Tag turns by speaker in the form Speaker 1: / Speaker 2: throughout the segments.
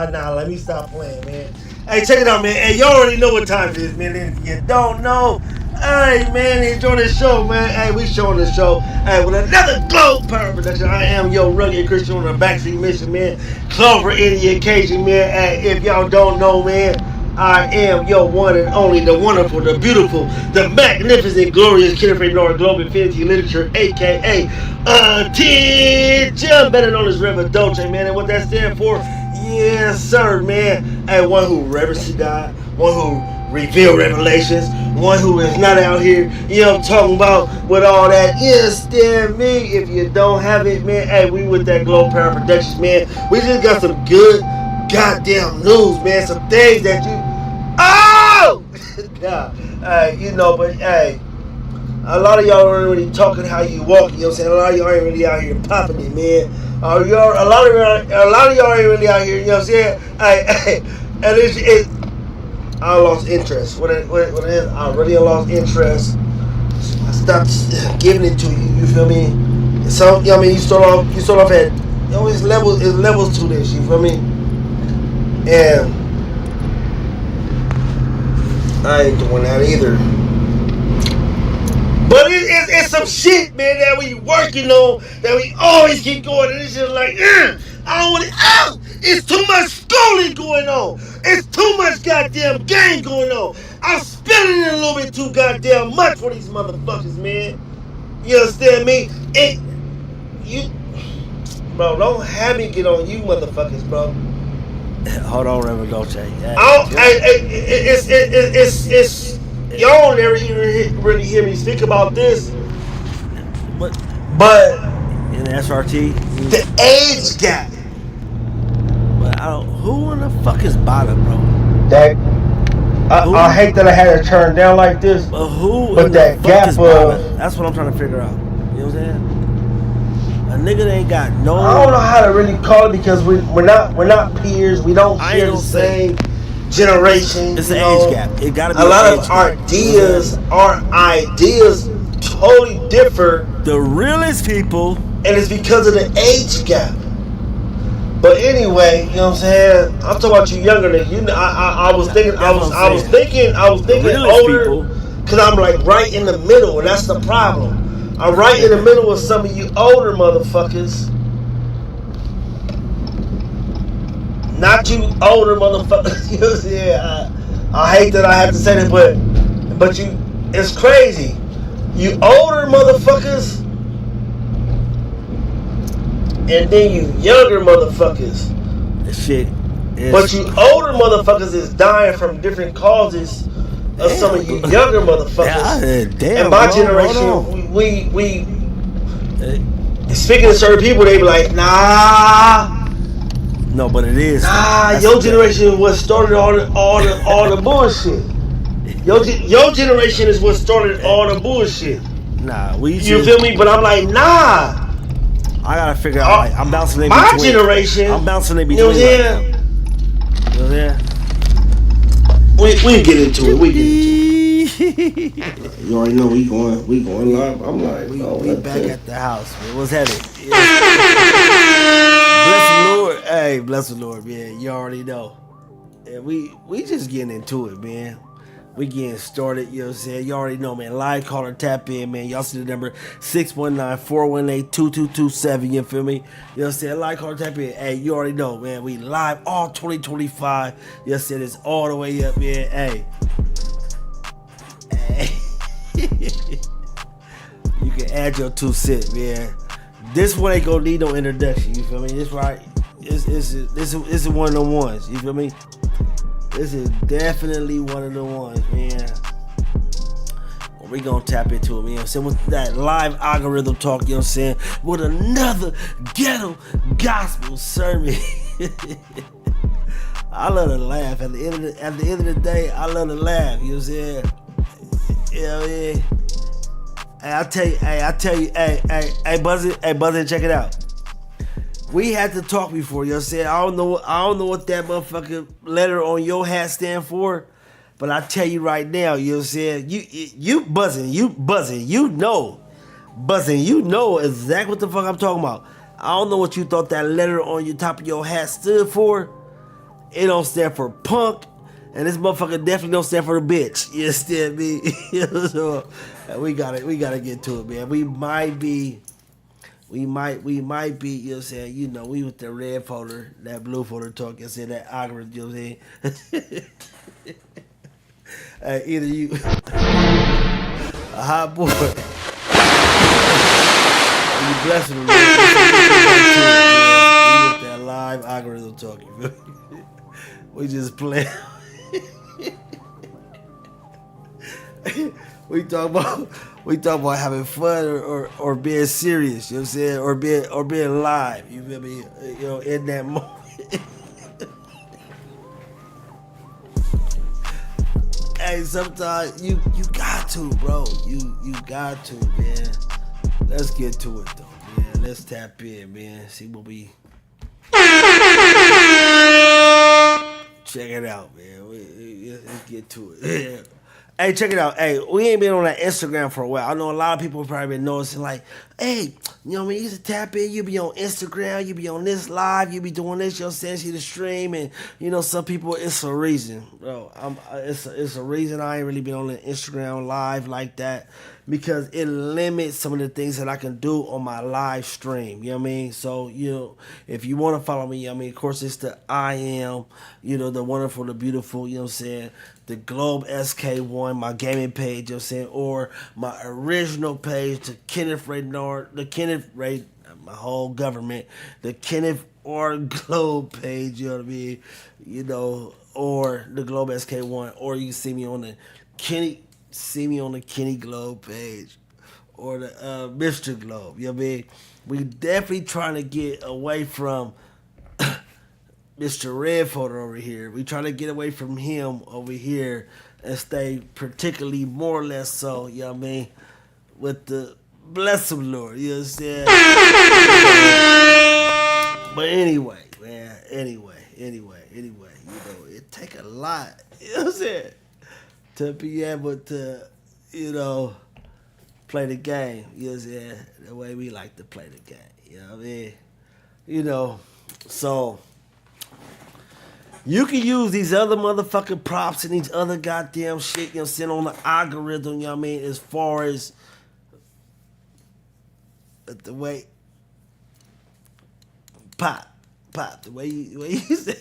Speaker 1: Nah. Let me stop playing, man. Hey, check it out, man. Hey, you already know what time it is, man. If you don't know, hey, man, enjoy the show, man. Hey, we showing the show. Hey, with another Globe Power production. I am your rugged Christian on the backstreet mission, man. Clover any occasion, man. Hey, if y'all don't know, man, I am your one and only, the wonderful, the beautiful, the magnificent, glorious Kid of North Globe Infinity Literature, aka Attention, better known as Reverend Dolce, man. And what that stands for, yes, sir, man. Hey, one who reverences God, one who reveal revelations, one who is not out here, you know, talking about with all that. Yes, damn me. If you don't have it, man, hey, we with that Globe Power Productions, man. We just got some good goddamn news, man. Some things that you. Oh! Nah, you know, but hey, a lot of y'all aren't really talking how you walk. You know what I'm saying? A lot of y'all ain't really out here popping it, man. A lot of y'all ain't really out here. You know what I'm saying? Hey, and I lost interest. What it is? I really lost interest. I stopped giving it to you. You feel me? So, you know what I mean? You start off at, you know, it's levels to this. You feel me? And I ain't doing that either. But it's some shit, man, that we working on, that we always keep going, and it's just like, I don't want it. It's too much schooling going on. It's too much goddamn game going on. I'm spending it a little bit too goddamn much for these motherfuckers, man. You understand me? Bro, don't have me get on you motherfuckers, bro.
Speaker 2: Hold on, Reverend Dolce.
Speaker 1: It's y'all never even really hear me speak about this, but
Speaker 2: in the SRT,
Speaker 1: the age gap.
Speaker 2: But who in the fuck is bottom, bro?
Speaker 1: That I hate that I had to turn down like this.
Speaker 2: But who?
Speaker 1: But that gap of,
Speaker 2: that's what I'm trying to figure out. You know what I'm saying? A nigga that ain't got no.
Speaker 1: I don't know how to really call it because we're not peers. We don't share the same generation.
Speaker 2: It's an age gap. It gotta be
Speaker 1: a lot of our ideas totally differ.
Speaker 2: The realest people,
Speaker 1: and it's because of the age gap. But anyway, you know what I'm saying? I'm talking about you younger than you. I was thinking older because I'm like right in the middle, and that's the problem. I'm right in the middle of some of you older motherfuckers. Not you older motherfuckers. You know what I'm saying? I hate that I have to say that, but you, it's crazy. You older motherfuckers, and then you younger motherfuckers.
Speaker 2: Shit.
Speaker 1: But you older motherfuckers is dying from different causes of some of you younger motherfuckers. And my generation, we speaking to certain people, they be like, nah.
Speaker 2: No, but it is.
Speaker 1: Nah, your generation is what started all the bullshit. Your generation is what started all the bullshit.
Speaker 2: Nah,
Speaker 1: you feel me? But I'm like, nah.
Speaker 2: I gotta figure out. Like, I'm bouncing in
Speaker 1: my
Speaker 2: between.
Speaker 1: Generation.
Speaker 2: I'm bouncing in between.
Speaker 1: You know what I'm saying?
Speaker 2: You know what I'm saying?
Speaker 1: We get into it. You already know we going live. I'm like,
Speaker 2: we back at the house. Man. What's happening? Bless the Lord. Hey, bless the Lord, man. You already know. And we just getting into it, man. We getting started, you know what I'm saying? You already know, man. Live caller, tap in, man. Y'all see the number 619-418-2227, you feel me? You know what I'm saying? Live caller, tap in. Hey, you already know, man. We live all 2025. You know what I'm saying? It's all the way up, man. Hey. You can add your 2 cents, man. This one ain't gonna need no introduction, you feel me? This right. This is one of the ones, you feel me? This is definitely one of the ones, man. Well, we gonna tap into it, man. You know what I'm saying? With that live algorithm talk, you know what I'm saying? With another ghetto gospel sermon. I love to laugh. At the end of the day, I love to laugh. You know what I'm saying? Hell yeah. Hey, I tell you, hey, Buzzy, check it out. We had to talk before, you know what I'm saying? I don't know what that motherfucking letter on your hat stand for, but I tell you right now, you know what I'm saying? You buzzing, you know exactly what the fuck I'm talking about. I don't know what you thought that letter on your top of your hat stood for, It don't stand for punk, and this motherfucker definitely don't stand for the bitch. You understand me? So, we gotta get to it, man. We might be, you know what I'm saying, we with the red folder, that blue folder talk, and say that algorithm, you know what I'm saying? Either you a hot boy, or you blessed with man. We with that live algorithm talk, you feel me? We just play. we talk about having fun or being serious, you know what I'm saying? Or being live, you feel me? In that moment. Hey, sometimes you got to, bro. You got to, man. Let's get to it though, man. Let's tap in, man. See what we check it out, man. Let's get to it. Hey, check it out. Hey, we ain't been on that Instagram for a while. I know a lot of people probably been noticing, like, hey, you know what I mean? You used to tap in, you be on Instagram, you be on this live, you be doing this, you know what I'm saying? See the stream, and, some people, it's a reason, bro. It's a reason I ain't really been on the Instagram live like that, because it limits some of the things that I can do on my live stream, you know what I mean? So, if you want to follow me, of course, it's the I am, the wonderful, the beautiful, you know what I'm saying? The Globe SK1, my gaming page, you know what I'm saying? Or my original page, the Kenneth Ray Nord, my whole government, the Kenneth or Globe page, you know what I mean? Or the Globe SK1, or you can see me on the Kenny Globe page, or the Mr. Globe, you know what I mean? We definitely trying to get away from Mr. Red Folder over here. We try to get away from him over here and stay particularly more or less so, you know what I mean, with the bless him Lord, you know what I'm saying? But anyway, man, it take a lot, you know what I'm saying, to be able to, play the game, you know what I'm saying, the way we like to play the game, you know what I mean? So you can use these other motherfucking props and these other goddamn shit, you know what I'm saying, on the algorithm, you know what I mean, as far as the way pop, the way you say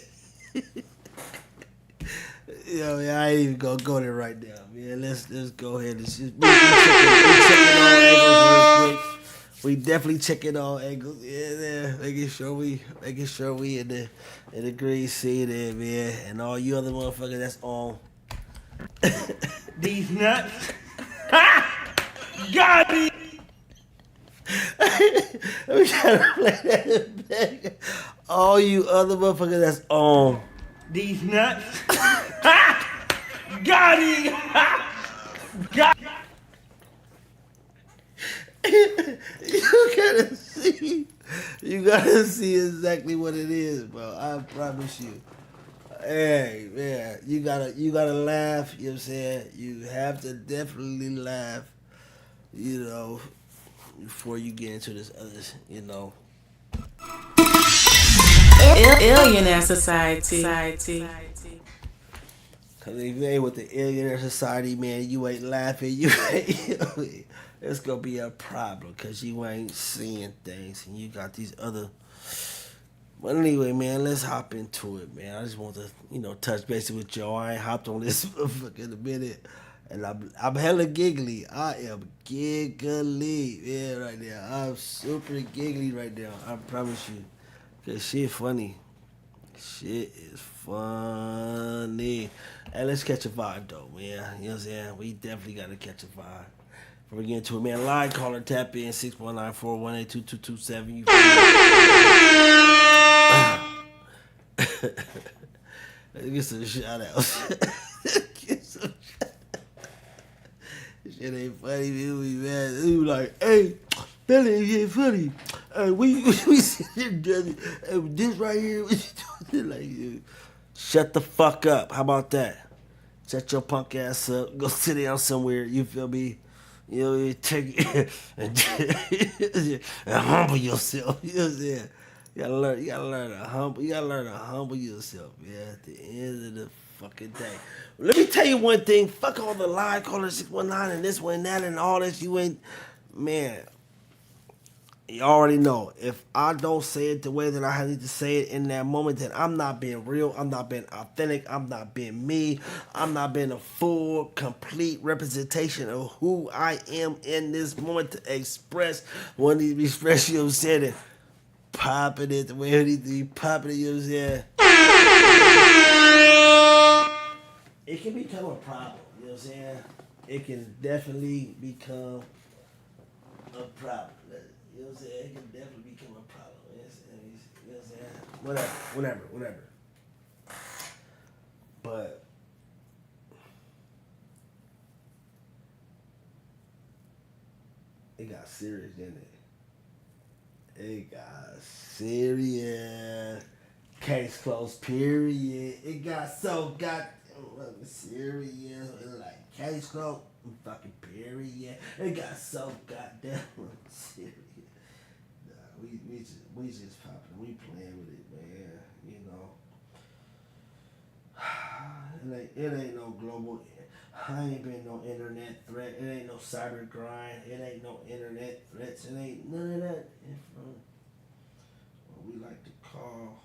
Speaker 2: I ain't even gonna go there right now, man. Let's go ahead and just we checking all angles real quick. We definitely checking all angles, making sure we in the green sea there, man. And all you other motherfuckers that's on
Speaker 1: These nuts. Got me.
Speaker 2: We gotta play that back. All you other motherfuckers that's on
Speaker 1: These nuts. Got it. Got.
Speaker 2: You gotta see exactly what it is, bro. I promise you. Hey, man, you gotta laugh, you know what I'm saying? You have to definitely laugh, before you get into this other,
Speaker 3: Illionaire Society.
Speaker 2: Cause if you ain't with the Illionaire Society, man, you ain't laughing, it's gonna be a problem, cause you ain't seeing things, and you got these other. But anyway, man, let's hop into it, man. I just want to, touch base with y'all. I ain't hopped on this motherfucker in a minute, and I'm hella giggly. I am giggly, yeah, right now. I'm super giggly right now. I promise you, cause shit funny. Shit is funny. Hey, let's catch a vibe though, man. You know what I'm saying? We definitely gotta catch a vibe. Before we get into it, man, live caller, tap in 619-418-2227. Let's get some shout outs. Shit ain't funny, man. We like, hey, that ain't funny. We sit together. This right here, like, shut the fuck up. How about that? Shut your punk ass up. Go sit down somewhere. You feel me? You take and humble yourself. You know what I'm saying? You gotta learn to humble. You gotta learn to humble yourself, man. At the end of the fucking day. Let me tell you one thing. Fuck all the lie, caller 619 and this one and that and all this. You ain't, man. You already know. If I don't say it the way that I need to say it in that moment, then I'm not being real. I'm not being authentic. I'm not being me. I'm not being a full, complete representation of who I am in this moment to express what needs to be expressed. You know what I'm saying? And popping it the way it needs to be popping it. You know what I'm saying? It can become a problem. You know what I'm saying? It can definitely become a problem. You know what I'm saying? It can definitely become a problem. You know what I'm saying? Whatever. But it got serious, didn't it? It got serious. Case closed, period. It got so serious. Like, case closed, fucking period. It got so goddamn serious. We just popping. We playing with it, man. You know, it ain't no global. I ain't been no internet threat. It ain't no cyber grind. It ain't no internet threats. It ain't none of that. What we like to call.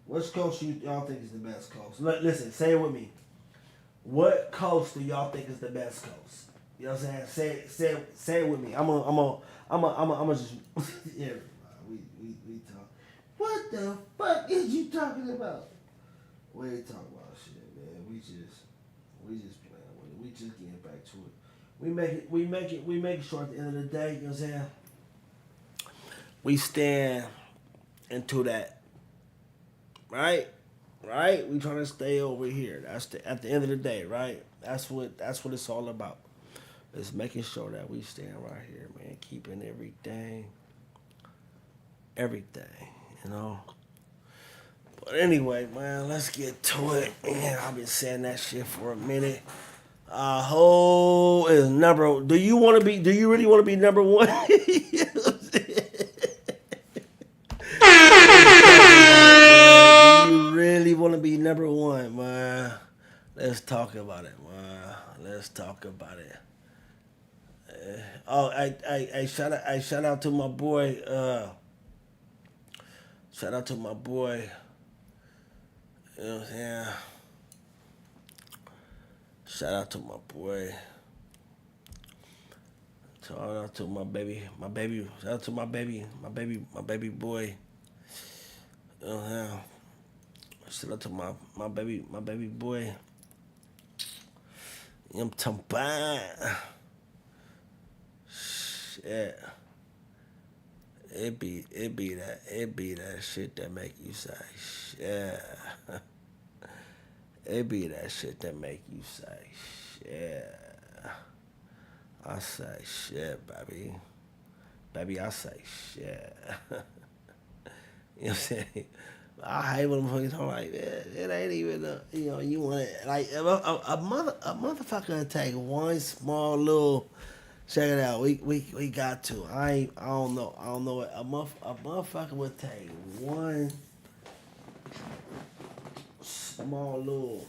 Speaker 2: Which coast y'all think is the best coast? Listen, say it with me. What coast do y'all think is the best coast? You know what I'm saying? Say it with me. I'm a just yeah. We talk. What the fuck is you talking about? We ain't talking about shit, man. We just playing with it. We just getting back to it. We make it sure at the end of the day, you know what I'm saying? We stand into that. Right? We trying to stay over here. That's at the end of the day, right? That's what it's all about. It's making sure that we stand right here, man. Keeping everything, you know. But anyway, man, let's get to it. Man, I've been saying that shit for a minute. Who is number? Do you really want to be number one? You know what I'm saying? Do you really want to be number one, man? Let's talk about it, man. Let's talk about it. Shout out to my boy. Shout out to my boy. You know what I'm saying? Shout out to my boy. Shout out to my baby. Shout out to my baby boy. You know what I'm saying? Shout out to my baby boy. I'm talking about. Shit. It be that shit that make you say shit. It be that shit that make you say shit. I say shit, baby. Baby, I say shit. You know what I'm saying? I hate when motherfuckers talk like that. It ain't even you want it like a motherfucker take one small little. Check it out. We got to. I don't know what a motherfucker would take one small little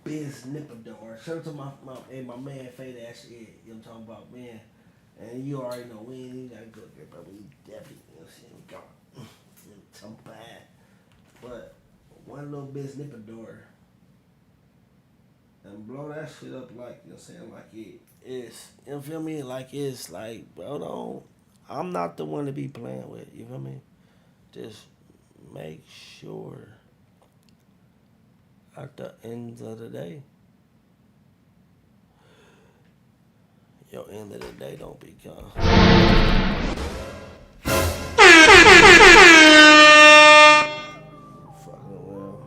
Speaker 2: biz nippador. Shout out to my man Fade Ass shit. You know what I'm talking about, man. And you already know we ain't even gotta go there, but we definitely, you know what I'm saying, we gone. I'm bad. But one little biz nippador. And blow that shit up like, you know what I'm saying, like it is. You feel me? Like it's like, bro, I'm not the one to be playing with, you feel me? Just make sure at the end of the day, your end of the day don't become. Fucking well.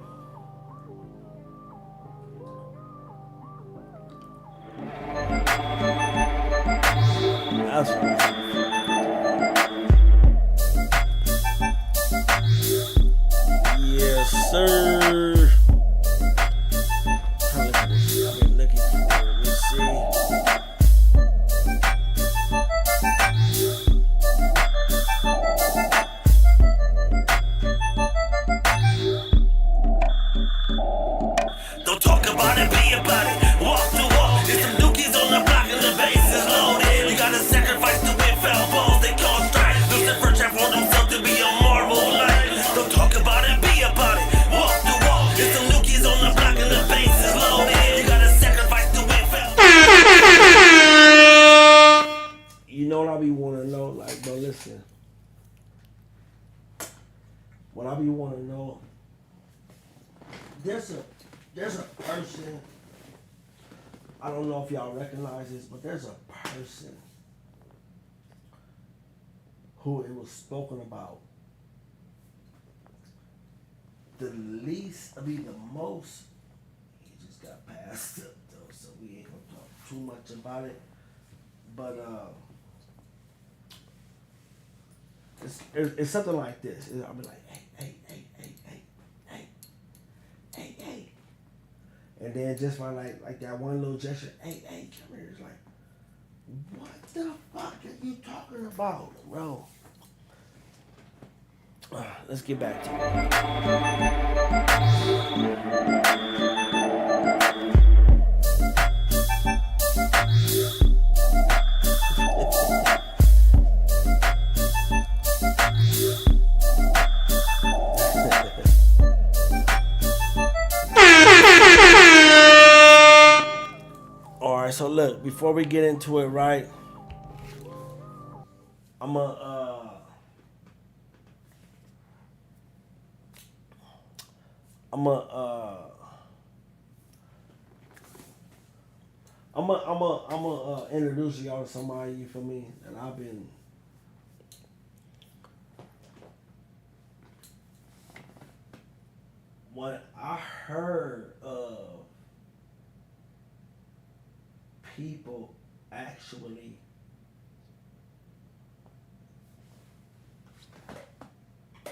Speaker 2: That's what yes, sir. I've been looking for it. Let's see. what I be want to know, there's a person, I don't know if y'all recognize this, but there's a person who it was spoken about the least, I mean the most. He just got passed up though, so we ain't gonna talk too much about it. But it's something like this. I'll be like, hey, and then just by like that one little gesture, hey, come here. It's like, what the fuck are you talking about, bro? Let's get back to All right, so look, before we get into it, right, I'm gonna introduce y'all to somebody, you feel me, that I've been what I heard of people actually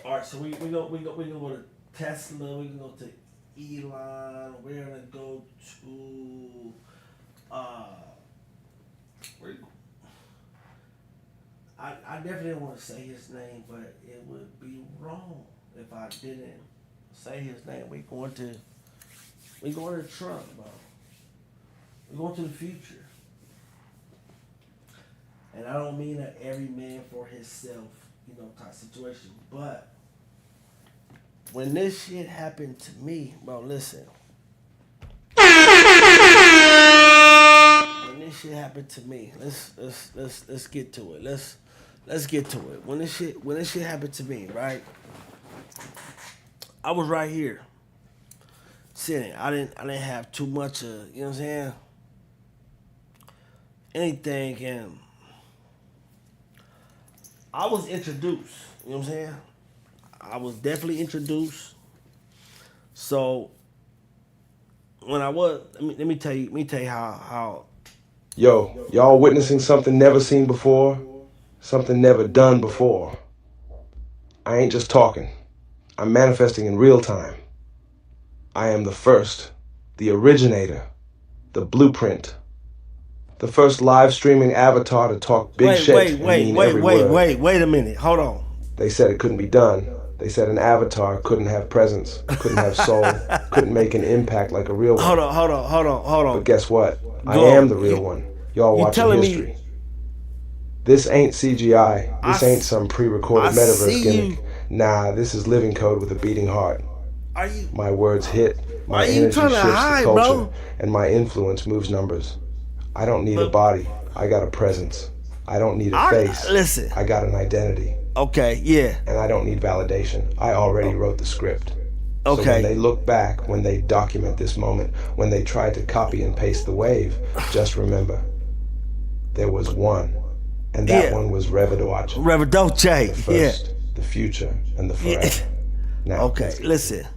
Speaker 2: all right, so we gonna go to Tesla, we can go to Elon, we're gonna go to I definitely want to say his name, but it would be wrong if I didn't say his name. We going to Trump, bro. We're going to the future. And I don't mean that every man for himself, type situation. But when this shit happened to me, bro, listen. When this shit happened to me, let's get to it. Let's get to it. When this shit happened to me, right? I was right here, sitting. I didn't have too much of, you know what I'm saying? Anything, and I was introduced, you know what I'm saying? I was definitely introduced. So when I was, let me tell you how.
Speaker 4: Yo, y'all witnessing something never seen before, something never done before. I ain't just talking. I'm manifesting in real time. I am the first, the originator, the blueprint, the first live streaming avatar to talk big shit and mean every word.
Speaker 2: Wait a minute. Hold on.
Speaker 4: They said it couldn't be done. They said an avatar couldn't have presence, couldn't have soul, couldn't make an impact like a real one.
Speaker 2: Hold on.
Speaker 4: But guess what? I am the real one. Y'all watching history. This ain't CGI. This ain't some pre-recorded metaverse gimmick. Nah, this is living code with a beating heart. My words hit, my energy shifts the culture, and my influence moves numbers. I don't need a body. I got a presence. I don't need a face.
Speaker 2: Listen.
Speaker 4: I got an identity.
Speaker 2: Okay, yeah.
Speaker 4: And I don't need validation. I already wrote the script.
Speaker 2: Okay.
Speaker 4: So when they look back, when they document this moment, when they try to copy and paste the wave, just remember, there was one. And that one was Revidoce.
Speaker 2: Revidoce,
Speaker 4: the first, the future, and the forever.
Speaker 2: Yeah.
Speaker 4: Now,
Speaker 2: okay, listen.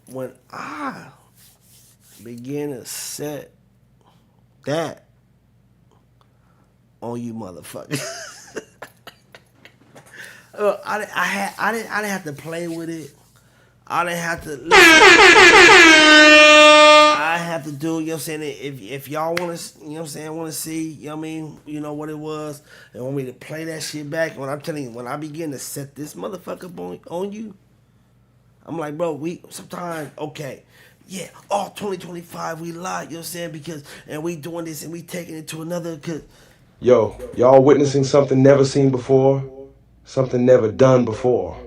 Speaker 2: When I begin to set that on you motherfuckers, I didn't have to play with it. I didn't have to listen. I have to do, you know what I'm saying, if y'all want to, you know what I'm saying, want to see, you know what I mean, you know what it was, and want me to play that shit back, when I'm telling you, when I begin to set this motherfucker on you, I'm like, bro, we sometimes, okay, yeah, all 2025 we lie, you know what I'm saying, because, and we doing this and we taking it to another, cause.
Speaker 4: Yo, y'all witnessing something never seen before, something never done before.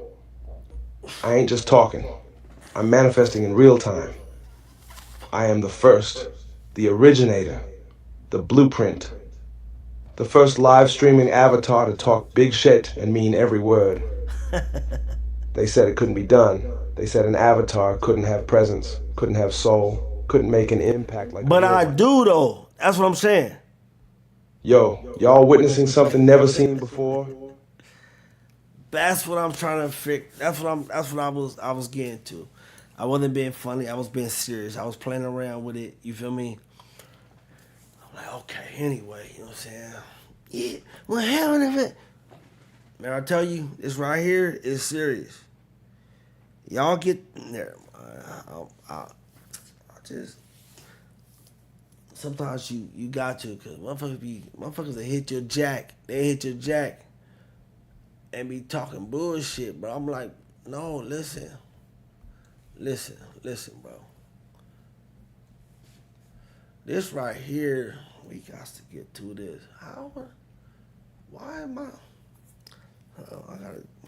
Speaker 4: I ain't just talking. I'm manifesting in real time. I am the first, the originator, the blueprint, The first live streaming avatar to talk big shit and mean every word. They said it couldn't be done. They said an avatar couldn't have presence, couldn't have soul, couldn't make an impact like.
Speaker 2: But I do though. That's what I'm saying.
Speaker 4: Yo, y'all witnessing something never seen before?
Speaker 2: That's what I'm trying to fix. That's what I was getting to. I wasn't being funny. I was being serious. I was playing around with it. You feel me? I'm like, okay, anyway, you know what I'm saying? Yeah, what happened if it? Man, I tell you, this right here is serious. Y'all get there. I just sometimes you got to, cause motherfuckers that hit your jack. They hit your jack and be talking bullshit, bro. I'm like, no, listen, bro. This right here, we got to get to this. Why am I?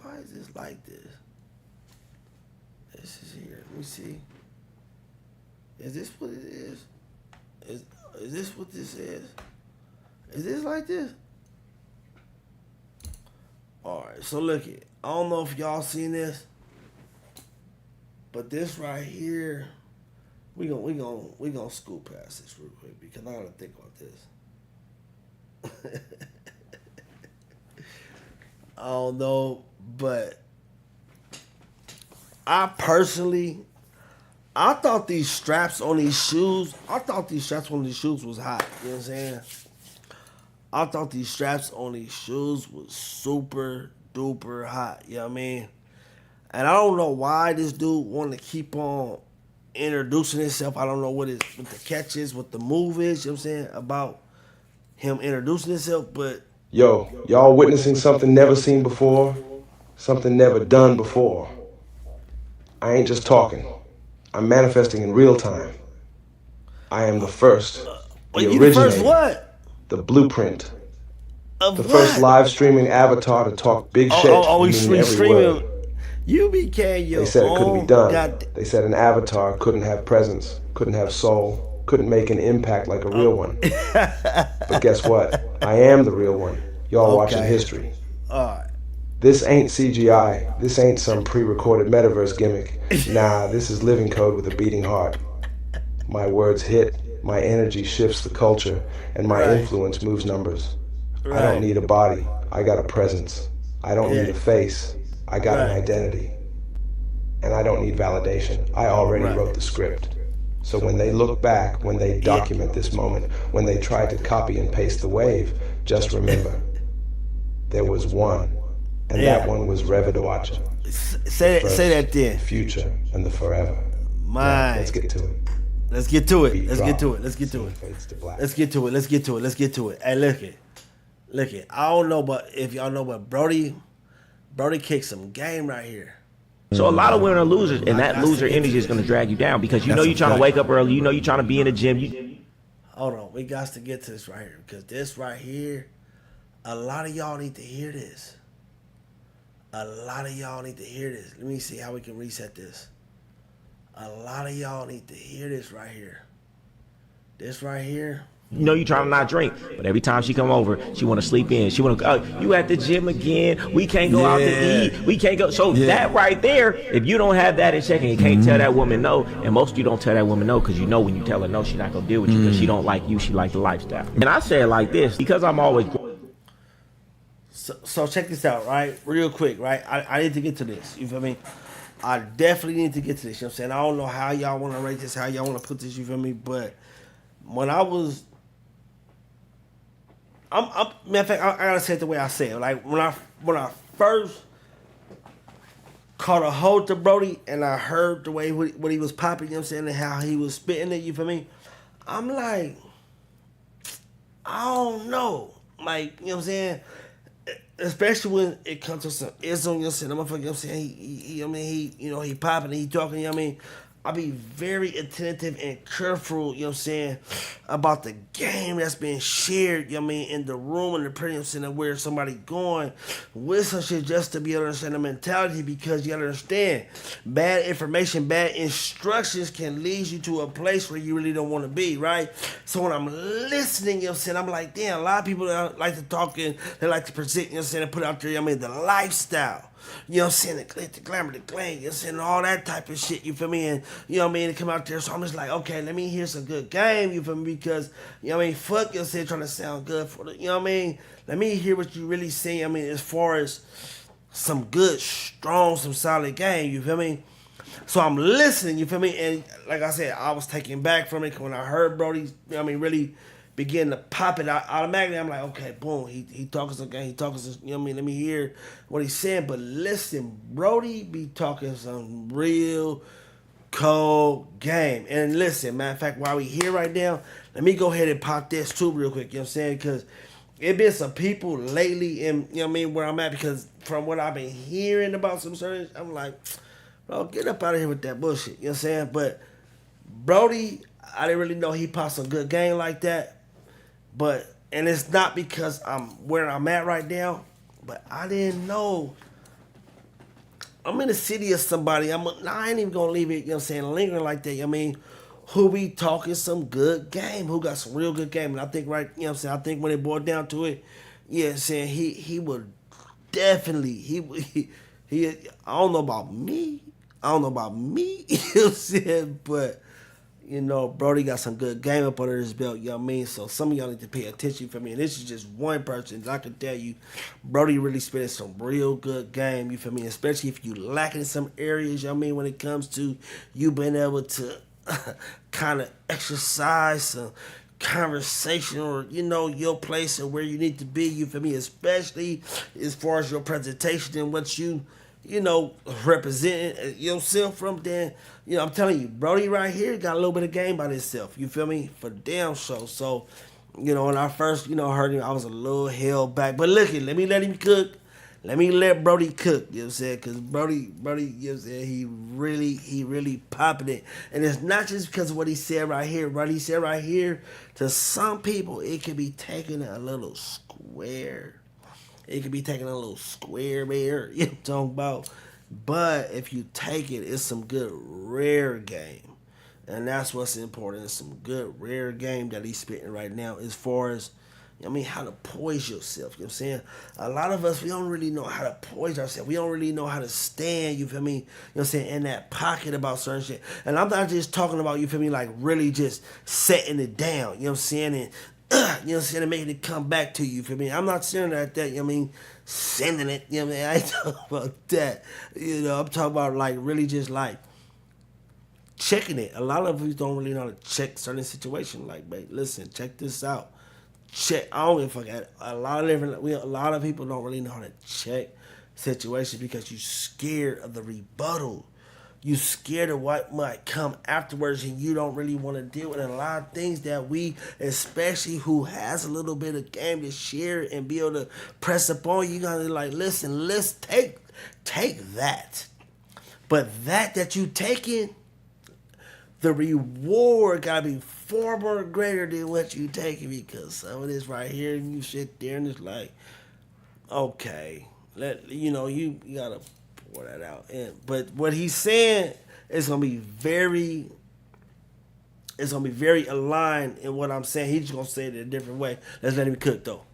Speaker 2: Why is this like this? This is here. Let me see. Is this what it is? Is this what this is? Is this like this? Alright, so look it. I don't know if y'all seen this, but this right here, we gonna scoop past this real quick because I gotta think about this. I don't know, but I personally, I thought these straps on these shoes was hot. You know what I'm saying? I thought these straps on these shoes was super duper hot. You know what I mean? And I don't know why this dude wanted to keep on introducing himself. I don't know what the catch is, what the move is, you know what I'm saying, about him introducing himself, but
Speaker 4: yo, y'all witnessing something never seen before? Something never done before. I ain't just talking. I'm manifesting in real time. I am the first, the originator,
Speaker 2: the first what?
Speaker 4: The blueprint.
Speaker 2: Of
Speaker 4: the
Speaker 2: what?
Speaker 4: First live streaming avatar to talk big shit.
Speaker 2: He's
Speaker 4: every word.
Speaker 2: You became your
Speaker 4: They said it couldn't be done.
Speaker 2: God.
Speaker 4: They said an avatar couldn't have presence, couldn't have soul, couldn't make an impact like a real one. But guess what? I am the real one. Y'all watching history.
Speaker 2: Alright.
Speaker 4: This ain't CGI. This ain't some pre-recorded metaverse gimmick. Nah, this is living code with a beating heart. My words hit, my energy shifts the culture, and my influence moves numbers. I don't need a body. I got a presence. I don't need a face. I got an identity. And I don't need validation. I already wrote the script. So when they look back, when they document this moment, when they try to copy and paste the wave, just remember, there was one, and that one was Revidawacha.
Speaker 2: Say that then.
Speaker 4: Future and the forever.
Speaker 2: Mine.
Speaker 4: Let's get to it.
Speaker 2: Let's get to it. Let's get to it. Let's get to it. Let's get to it. Let's get to it. Let's get to it. Hey, look it. I don't know, but if y'all know, but Brody kicked some game right here.
Speaker 5: So a lot of women are losers, and that loser energy is going to drag you down because you know you're trying to wake up early, you know you're trying to be in the gym.
Speaker 2: Hold on, we got to get to this right here because this right here, a lot of y'all need to hear this. Let me see how we can reset this. A lot of y'all need to hear this right here. This right here.
Speaker 5: You know you're trying to not drink, but every time she come over, she want to sleep in. She want to, you at the gym again. We can't go out to eat. We can't go. So that right there, if you don't have that in check and you can't tell that woman no, and most of you don't tell that woman no because you know when you tell her no, she's not going to deal with you because she don't like you. She like the lifestyle. And I say it like this because I'm always...
Speaker 2: So check this out, right? Real quick, right? I need to get to this. You feel me? I definitely need to get to this. You know what I'm saying? I don't know how y'all want to rate this, how y'all want to put this, you feel me? But when I was... matter of fact, I gotta say it the way I say it. Like when I first caught a hold to Brody and I heard the way what he was popping, you know what I'm saying, and how he was spitting it, you feel me? I'm like, I don't know. Like, you know what I'm saying? Especially when it comes to some ism, you know what I'm saying? The motherfucker, you know what I'm saying? He popping, he talking, you know what I mean? I be very attentive and careful, you know what I'm saying, about the game that's being shared, you know what I mean, in the room and the pretty, you know what I'm saying, and where somebody going with some shit just to be able to understand the mentality, because you gotta understand, bad information, bad instructions can lead you to a place where you really don't want to be, right? So when I'm listening, you know what I'm saying, I'm like, damn, a lot of people that like to talk and they like to present, you know what I'm saying, and put out there, you know what I mean, the lifestyle. You know what I'm saying? The glitz, the glamour, the glam, you know what I'm saying? All that type of shit, you feel me? And, you know what I mean? To come out there. So I'm just like, okay, let me hear some good game, you feel me? Because, you know what I mean? Fuck, you know what I'm saying? Trying to sound good for the, you know what I mean? Let me hear what you really say, I mean, as far as some good, strong, some solid game, you feel me? So I'm listening, you feel me? And like I said, I was taken back from it when I heard Brody, you know what I mean, really begin to pop it out automatically. I'm like, okay, boom, he talking some game, he talking some, you know what I mean? Let me hear what he's saying. But listen, Brody be talking some real cold game. And listen, matter of fact, while we here right now, let me go ahead and pop this too real quick, you know what I'm saying? Because it been some people lately in, you know what I mean, where I'm at, because from what I've been hearing about some certain, I'm like, bro, get up out of here with that bullshit, you know what I'm saying? But Brody, I didn't really know he popped some good game like that. But, and it's not because I'm where I'm at right now, but I didn't know. I'm in the city of somebody. I ain't even gonna leave it, you know what I'm saying, lingering like that. I mean, who be talking some good game, who got some real good game. And I think right, you know what I'm saying, I think when it boiled down to it, yeah, saying he would definitely, he I don't know about me. You know what I'm saying? But you know, Brody got some good game up under his belt, you know what I mean? So some of y'all need to pay attention for me. And this is just one person. I can tell you, Brody really spending some real good game, you feel me? Especially if you lacking in some areas, you know what I mean, when it comes to you being able to kind of exercise some conversation or, you know, your place and where you need to be, you feel me? Especially as far as your presentation and what you know, representing yourself from, then, you know, I'm telling you, Brody right here got a little bit of game by himself. You feel me? For damn sure. So, you know, when I first, you know, heard him, I was a little held back. But look, let me let him cook. Let me let Brody cook, you know what I'm saying? Because Brody, you know what I'm saying, he really popping it. And it's not just because of what he said right here. What he said right here, to some people, it can be taken a little square. It could be taking a little square bear, you know what I'm talking about. But if you take it, it's some good rare game. And that's what's important. It's some good rare game that he's spitting right now as far as, I mean, how to poise yourself. You know what I'm saying? A lot of us, we don't really know how to poise ourselves. We don't really know how to stand, you feel me? You know what I'm saying? In that pocket about certain shit. And I'm not just talking about, you feel me, like really just setting it down. You know what I'm saying? And you know what I'm saying, and making it come back to you, for me. I'm not saying that, you know what I mean, sending it, you know what I mean, I ain't talking about that, you know, I'm talking about, like, really just, like, checking it. A lot of us don't really know how to check certain situations, like, babe, listen, check this out, check, I don't give a fuck, a lot of people don't really know how to check situations because you're scared of the rebuttal. You scared of what might come afterwards, and you don't really want to deal with a lot of things that we, especially who has a little bit of game to share and be able to press upon, you gotta like, listen, let's take that. But that you taking, the reward gotta be far more greater than what you taking, because some of this right here, and you sit there and it's like, okay, you gotta pour that out. But what he's saying is gonna be very aligned in what I'm saying. He's just gonna say it in a different way. Let's let him cook though.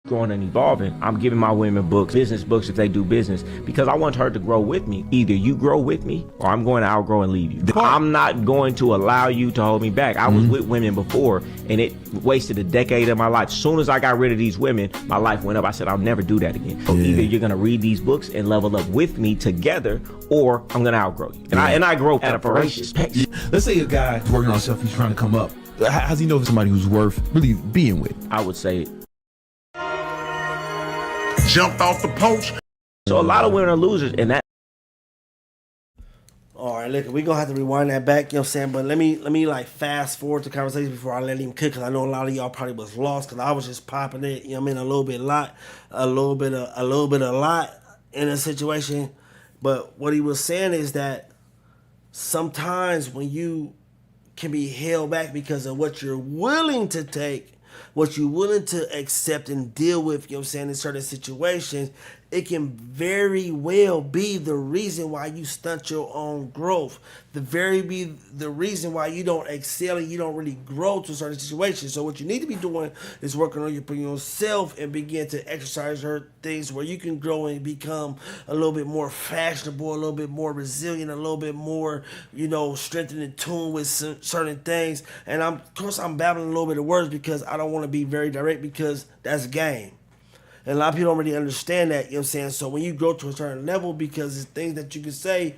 Speaker 5: Growing and evolving, I'm giving my women books, business books if they do business, because I want her to grow with me. Either you grow with me or I'm going to outgrow and leave you. I'm not going to allow you to hold me back. I was with women before and it wasted a decade of my life. As soon as I got rid of these women, my life went up. I said, I'll never do that again. So either you're going to read these books and level up with me together, or I'm going to outgrow you. And I grow at a voracious pace.
Speaker 6: Let's say a guy working on himself, he's trying to come up. How does he know if somebody who's worth really being with?
Speaker 5: I would say
Speaker 7: jumped off the poach.
Speaker 5: So a lot of women are losers, and that.
Speaker 2: All right, look, we're going to have to rewind that back, you know what I'm saying? But let me like fast forward the conversation before I let him cook, because I know a lot of y'all probably was lost, because I was just popping it, you know what I mean, a little bit a lot in a situation. But what he was saying is that sometimes when you can be held back because of what you're willing to take, what you're willing to accept and deal with, you know what I'm saying, in certain situations, it can very well be the reason why you stunt your own growth. The reason why you don't excel and you don't really grow to certain situations. So what you need to be doing is working on yourself and begin to exercise things where you can grow and become a little bit more fashionable, a little bit more resilient, a little bit more, strengthened and tuned with certain things. And of course I'm babbling a little bit of words because I don't want to be very direct because that's game. And a lot of people don't really understand that, you know what I'm saying? So when you grow to a certain level, because it's things that you can say,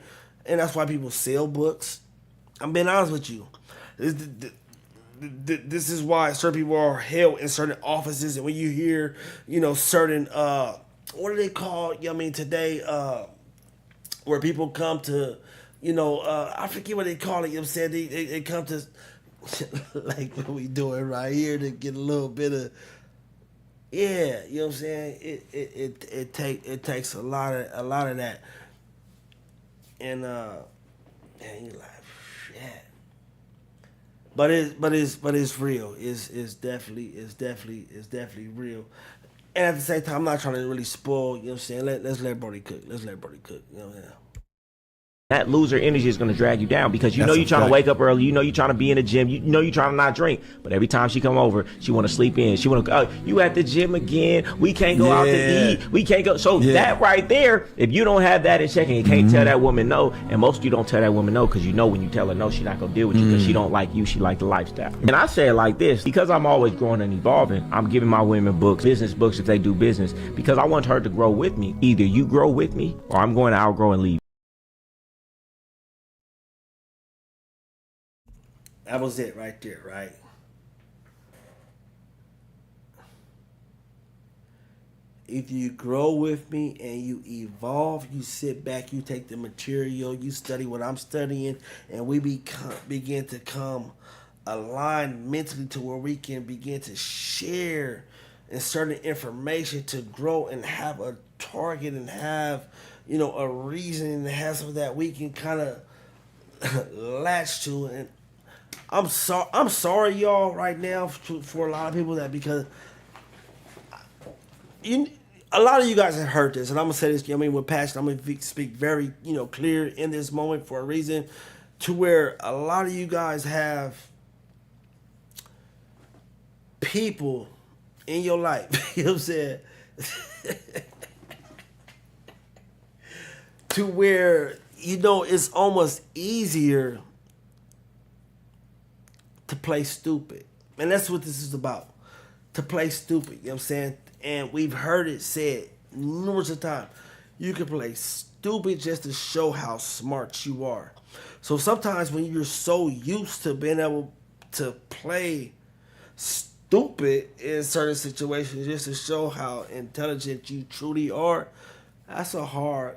Speaker 2: and that's why people sell books. I'm being honest with you. This is why certain people are held in certain offices. And when you hear, certain, what do they call, today, where people come to, I forget what they call it, you know what I'm saying? They come to, like what we doing right here to get a little bit of, yeah, you know what I'm saying? It takes a lot of that. And man, you like, shit. But it's real. It's definitely real. And at the same time, I'm not trying to really spoil, you know what I'm saying? Let's let Brody cook. You know what I'm saying?
Speaker 5: That loser energy is going to drag you down because you're trying to wake up early, you're trying to be in the gym, you're trying to not drink, but every time she come over, she want to sleep in. She want to go, you at the gym again, we can't go out to eat, we can't go. So that right there, if you don't have that in check and you can't tell that woman no, and most of you don't tell that woman no because when you tell her no, she's not going to deal with you because she don't like you, she like the lifestyle. And I say it like this, because I'm always growing and evolving, I'm giving my women books, business books if they do business, because I want her to grow with me. Either you grow with me or I'm going to outgrow and leave.
Speaker 2: That was it right there, right? If you grow with me and you evolve, you sit back, you take the material, you study what I'm studying, and we begin to come aligned mentally to where we can begin to share and certain information to grow and have a target and have, a reason and have something that we can kind of latch to. And I'm sorry, y'all, right now for a lot of people that because a lot of you guys have heard this, and I'm gonna say this, with passion. I'm gonna speak very, clear in this moment for a reason, to where a lot of you guys have people in your life, you know what I'm saying, to where it's almost easier to play stupid. And that's what this is about. To play stupid, you know what I'm saying? And we've heard it said numerous of times. You can play stupid just to show how smart you are. So sometimes when you're so used to being able to play stupid in certain situations just to show how intelligent you truly are, that's a hard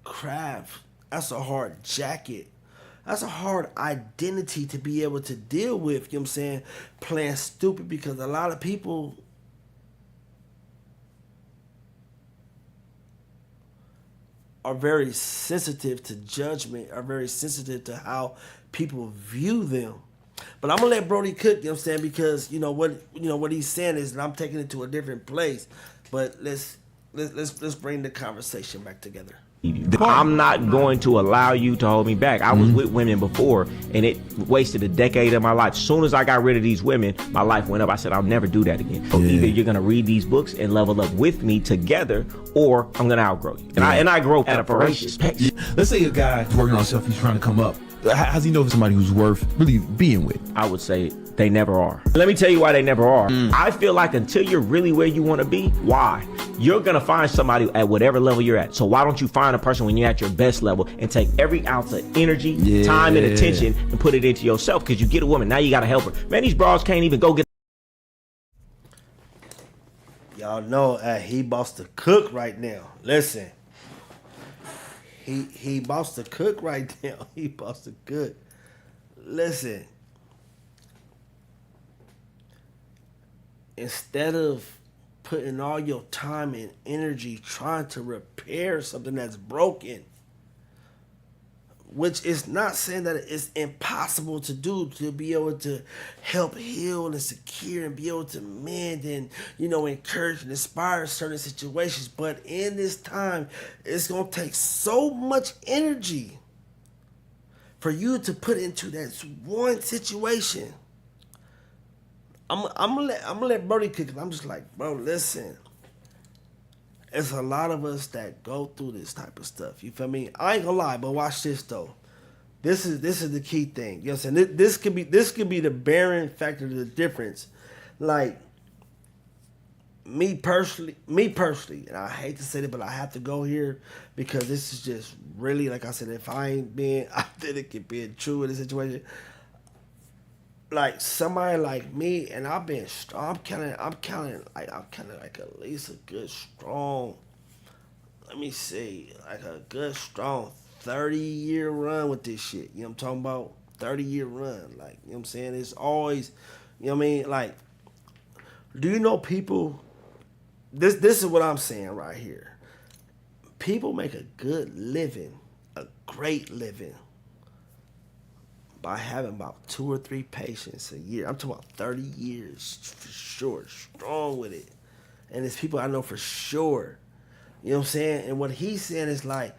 Speaker 2: craft. That's a hard jacket. That's a hard identity to be able to deal with, you know what I'm saying, playing stupid, because a lot of people are very sensitive to judgment, are very sensitive to how people view them. But I'm gonna let Brody cook, you know what I'm saying, because what he's saying is, and I'm taking it to a different place. But let's bring the conversation back together.
Speaker 5: I'm not going to allow you to hold me back. I was with women before, and it wasted a decade of my life. As soon as I got rid of these women, my life went up. I said, I'll never do that again. So either you're going to read these books and level up with me together, or I'm going to outgrow you. And I grow at a voracious pace.
Speaker 6: Let's say a guy's working on himself, he's trying to come up. How does he know if somebody who's worth really being with?
Speaker 5: I would say they never are. Let me tell you why they never are. I feel like until you're really where you want to be, why? You're going to find somebody at whatever level you're at. So why don't you find a person when you're at your best level and take every ounce of energy, time, and attention and put it into yourself? Because you get a woman, now you got to help her. Man, these bras can't even go get.
Speaker 2: Y'all know he boss to cook right now. Listen. He boss to cook right now. He boss to cook. Listen. Instead of putting all your time and energy trying to repair something that's broken. Which is not saying that it's impossible to do, to be able to help heal and secure and be able to mend and, encourage and inspire certain situations. But in this time, it's going to take so much energy for you to put into that one situation. I'm gonna let Brody cook it. I'm just like, bro, listen. It's a lot of us that go through this type of stuff. You feel me? I ain't gonna lie, but watch this though. This is the key thing. You know what I'm saying? This could be the bearing factor of the difference. Like me personally, and I hate to say it, but I have to go here because this is just really, like I said, if I ain't being authentic and being true in this situation, like somebody like me, and I've been strong. I'm counting like at least a good strong. Let me see, like a good strong 30-year run with this shit. You know what I'm talking about? 30-year run. Like, you know what I'm saying? It's always, you know what I mean? Like, do you know people? This is what I'm saying right here. People make a good living, a great living, by having about 2 or 3 patients a year. I'm talking about 30 years for sure, strong with it. And it's people I know for sure. You know what I'm saying? And what he's saying is like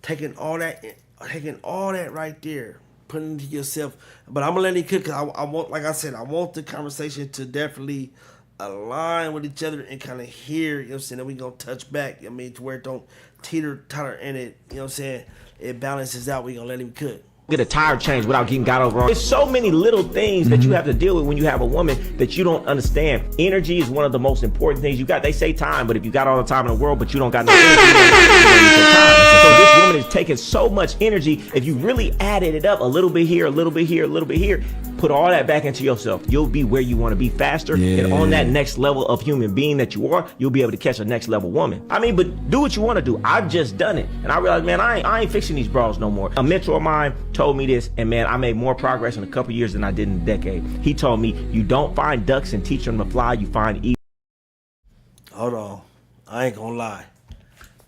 Speaker 2: taking all that right there, putting it into yourself. But I'm gonna let him cook because I want, like I said, I want the conversation to definitely align with each other and kind of hear, you know what I'm saying, that we gonna touch back. I mean, to where it don't teeter-totter and it, you know what I'm saying, it balances out. We gonna let him cook.
Speaker 5: Get a tire change without getting got over on. There's so many little things that you have to deal with when you have a woman that you don't understand. Energy is one of the most important things you got. They say time, but if you got all the time in the world, but you don't got no energy, you don't got time. So this woman is taking so much energy. If you really added it up a little bit here, a little bit here, a little bit here, put all that back into yourself. You'll be where you want to be faster. Yeah. And on that next level of human being that you are, you'll be able to catch a next level woman. I mean, but do what you want to do. I've just done it. And I realized, man, I ain't fixing these bras no more. A mentor of mine told me this, and man, I made more progress in a couple years than I did in a decade. He told me, you don't find ducks and teach them to fly, you find eagles.
Speaker 2: Hold on. I ain't gonna lie.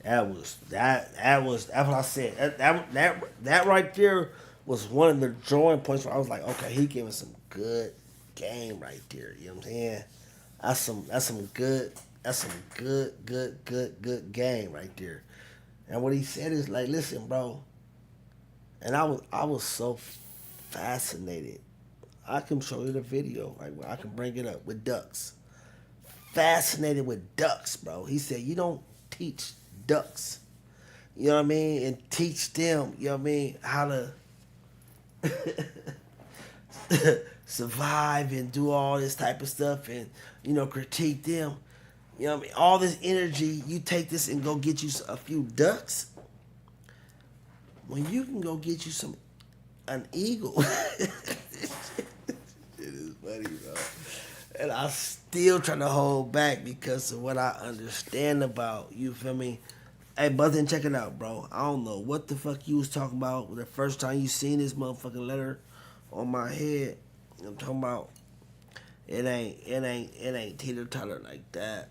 Speaker 2: That's what I said. That right there was one of the drawing points where I was like, okay, he giving some good game right there. You know what I'm saying? That's some good game right there. And what he said is like, listen, bro. And I was so fascinated. I can show you the video. Like, I can bring it up with ducks. Fascinated with ducks, bro. He said, you don't teach ducks. You know what I mean? And teach them, you know what I mean, how to survive and do all this type of stuff and, critique them. You know what I mean? All this energy, you take this and go get you a few ducks. When you can go get you an eagle. It is funny, bro. And I still trying to hold back because of what I understand about, you feel me? Hey, Buzz, check it out, bro. I don't know what the fuck you was talking about the first time you seen this motherfucking letter on my head. I'm talking about it ain't teeter-totter like that.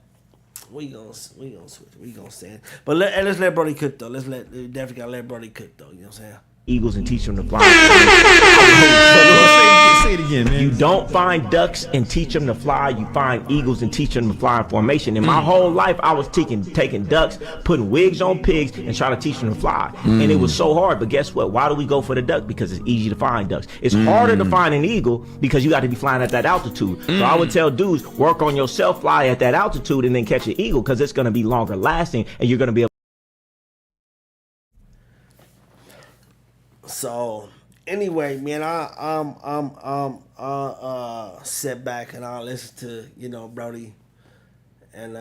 Speaker 2: We gonna switch. We gonna stand. But let's let Brody cook though. We definitely gotta let Brody cook though. You know what I'm saying?
Speaker 5: Eagles and teach them to fly.
Speaker 6: Say it again, man.
Speaker 5: You don't find ducks and teach them to fly. You find eagles and teach them to fly in formation. In my whole life, I was taking ducks, putting wigs on pigs, and trying to teach them to fly. And it was so hard. But guess what? Why do we go for the duck? Because it's easy to find ducks. It's harder to find an eagle because you got to be flying at that altitude. So I would tell dudes, work on yourself, fly at that altitude, and then catch an eagle because it's going to be longer lasting, and you're going to be able.
Speaker 2: So anyway, man, I'm sit back and I listen to Brody and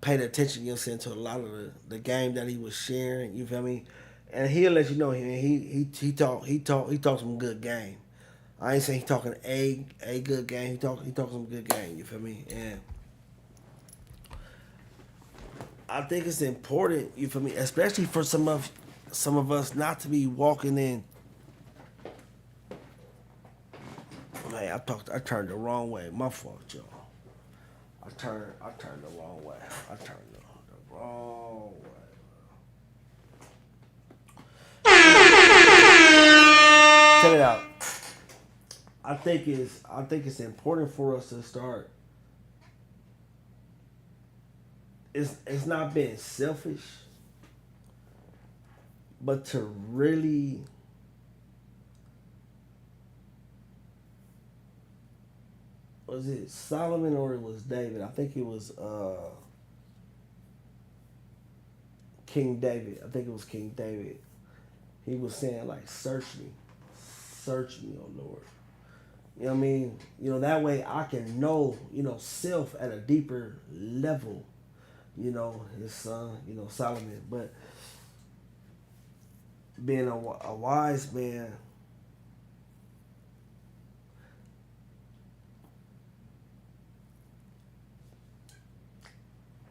Speaker 2: paid attention, you know what I'm saying, to a lot of the game that he was sharing. You feel me? And he'll let you know he talk some good game. I ain't saying he talking a good game. He talk some good game. You feel me? And I think it's important. You feel me? Especially for some of us not to be walking in. Hey, I turned the wrong way. My fault, y'all. I turned the wrong way. I turned the wrong way. Check it out. I think it's important for us to start. It's not being selfish, but to really was it Solomon or it was David? I think it was King David. I think it was King David. He was saying like, search me, oh Lord. You know what I mean? You know, that way I can know, self at a deeper level. His son, Solomon. But being a wise man,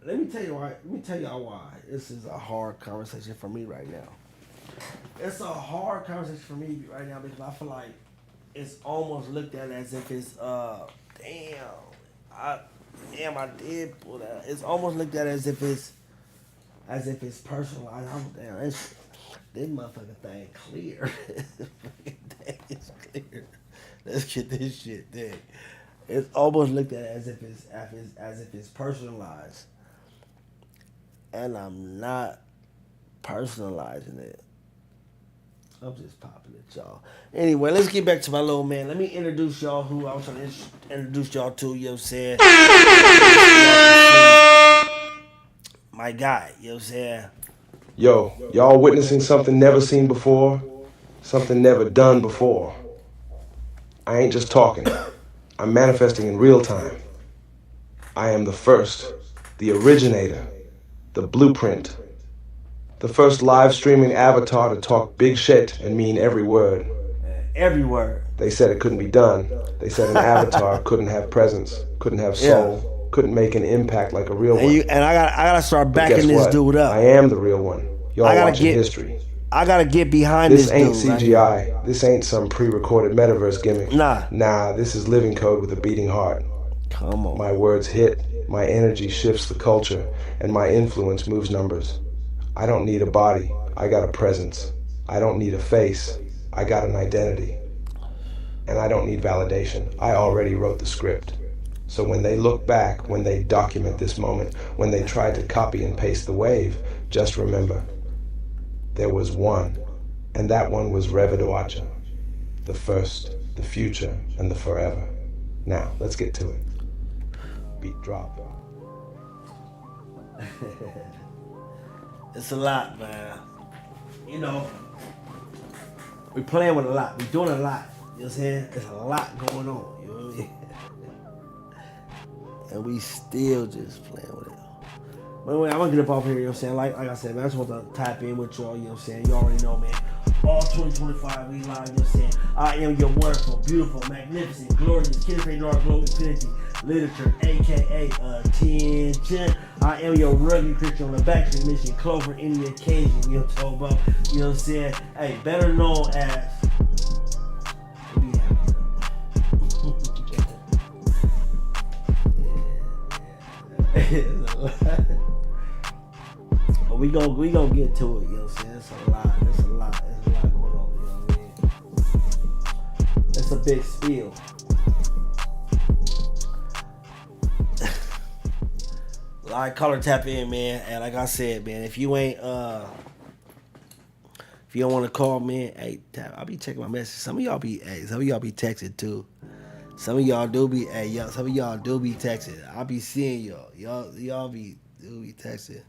Speaker 2: let me tell y'all why this is a hard conversation for me right now. It's a hard conversation for me right now because I feel like it's almost looked at as if it's I did pull that. It's almost looked at as if it's personalized. This motherfucking thing clear. It's clear. Let's get this shit there. It's almost looked at as if it's personalized, and I'm not personalizing it. I'm just popping it, y'all. Anyway, let's get back to my little man. Let me introduce y'all who I was trying to introduce y'all to, you know what I'm saying? My guy, you know what I'm saying?
Speaker 4: Yo, y'all witnessing something never seen before, something never done before. I ain't just talking. I'm manifesting in real time. I am the first, the originator, the blueprint, the first live streaming avatar to talk big shit and mean every word.
Speaker 2: Every word.
Speaker 4: They said it couldn't be done. They said an avatar couldn't have presence, couldn't have soul, couldn't make an impact like a real one.
Speaker 2: And I gotta start backing this dude up.
Speaker 4: I am the real one. Y'all watching history.
Speaker 2: I gotta get behind this dude.
Speaker 4: This ain't CGI. Right? This ain't some pre-recorded metaverse gimmick. Nah, this is living code with a beating heart.
Speaker 2: Come on.
Speaker 4: My words hit, my energy shifts the culture, and my influence moves numbers. I don't need a body, I got a presence. I don't need a face, I got an identity. And I don't need validation, I already wrote the script. So when they look back, when they document this moment, when they try to copy and paste the wave, just remember, there was one, and that one was Reviduacha, the first, the future, and the forever. Now, let's get to it. Beat drop.
Speaker 2: It's a lot, man. We playing with a lot. We doing a lot. You know what I'm saying? There's a lot going on. You know what I mean? And we still just playing with it. But anyway, I'm gonna get up off here, you know what I'm saying? Like I said, man, I just want to tap in with y'all, you know what I'm saying? You already know, man. All 2025, we live, you know what I'm saying? I am your wonderful, beautiful, magnificent, glorious, kid dark glow infinity literature, aka attention. I am your rugged Christian on the backstreet mission, Clover any occasion, you know what I'm talking about? You know what I'm saying? Hey, better known as but we gonna get to it, you know what I'm saying? It's a lot going on, you know what I mean? It's a big spiel. Alright, caller, tap in, man. And like I said, man, if you don't want to call me, hey, I'll be checking my message. Some of y'all be texting too. Some of y'all do be texting. I'll be seeing y'all. Y'all do be texting.